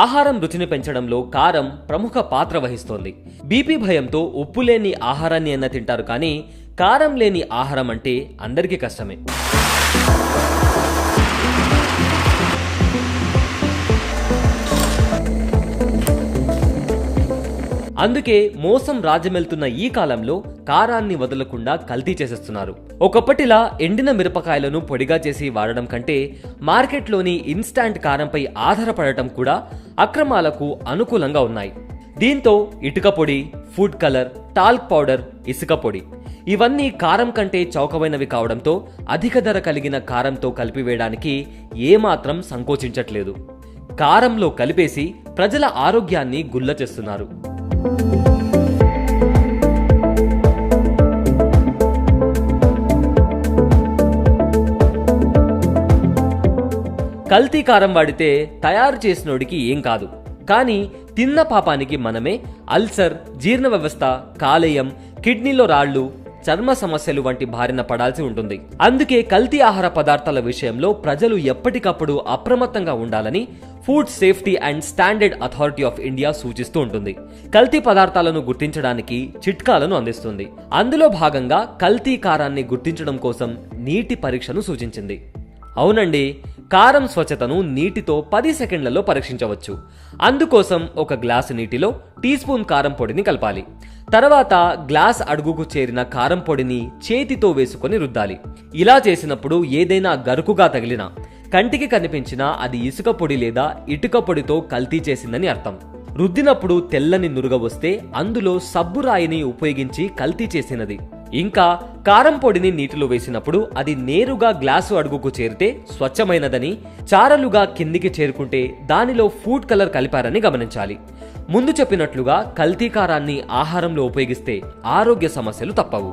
ఆహారం రుచిని పెంచడంలో కారం ప్రముఖ పాత్ర వహిస్తోంది. బీపీ భయంతో ఉప్పు లేని ఆహారాన్ని అన్న తింటారు, కానీ కారం లేని ఆహారం అంటే అందరికీ కష్టమే. అందుకే మోసం రాజ్యమెళ్తున్న ఈ కాలంలో కారాన్ని వదలకుండా కల్తీ చేసేస్తున్నారు. ఒకప్పటిలా ఎండిన మిరపకాయలను పొడిగా చేసి వాడడం కంటే మార్కెట్లోని ఇన్స్టాంట్ కారంపై ఆధారపడటం కూడా అక్రమాలకు అనుకూలంగా ఉన్నాయి. దీంతో ఇటుక పొడి, ఫుడ్ కలర్, టాల్క్ పౌడర్, ఇసుక పొడి ఇవన్నీ కారం కంటే చౌకమైనవి కావడంతో అధిక ధర కలిగిన కారంతో కలిపివేయడానికి ఏమాత్రం సంకోచించట్లేదు. కారంలో కలిపేసి ప్రజల ఆరోగ్యాన్ని గుల్ల చేస్తున్నారు. కల్తీ కారం వాడితే తయారు చేసినోడికి ఏం కాదు, కానీ తిన్న పాపానికి మనమే అల్సర్, జీర్ణ వ్యవస్థ, కాలేయం, కిడ్నీలో రాళ్లు, చర్మ సమస్యలు వంటి బారిన పడాల్సి ఉంటుంది. అందుకే కల్తీ ఆహార పదార్థాల విషయంలో ప్రజలు ఎప్పటికప్పుడు అప్రమత్తంగా ఉండాలని food safety and standard authority of India సూచిస్తూ ఉంటుంది. కల్తీ పదార్థాలను గుర్తించడానికి చిట్కాలను అందిస్తుంది. అందులో భాగంగా కల్తీ కారాన్ని గుర్తించడం కోసం నీటి పరీక్షను సూచించింది. అవునండి, కారం స్వచ్ఛతను నీటితో 10 సెకండ్లలో పరీక్షించవచ్చు. అందుకోసం ఒక గ్లాసు నీటిలో టీ స్పూన్ కారం పొడిని కలపాలి. తర్వాత గ్లాస్ అడుగుకు చేరిన కారం పొడిని చేతితో వేసుకొని రుద్దాలి. ఇలా చేసినప్పుడు ఏదైనా గరుకుగా తగిలినా, కంటికి కనిపించినా అది ఇసుక పొడి లేదా ఇటుక పొడితో కల్తీ చేసిందని అర్థం. రుద్దినప్పుడు తెల్లని నురుగ వస్తే అందులో సబ్బురాయిని ఉపయోగించి కల్తీ చేసినది. ఇంకా కారం పొడిని నీటిలో వేసినప్పుడు అది నేరుగా గ్లాసు అడుగుకు చేరితే స్వచ్ఛమైనదని, చారలుగా కిందికి చేరుకుంటే దానిలో ఫుడ్ కలర్ కలిపారని గమనించాలి. ముందు చెప్పినట్లుగా కల్తీ కారాన్ని ఆహారంలో ఉపయోగిస్తే ఆరోగ్య సమస్యలు తప్పవు.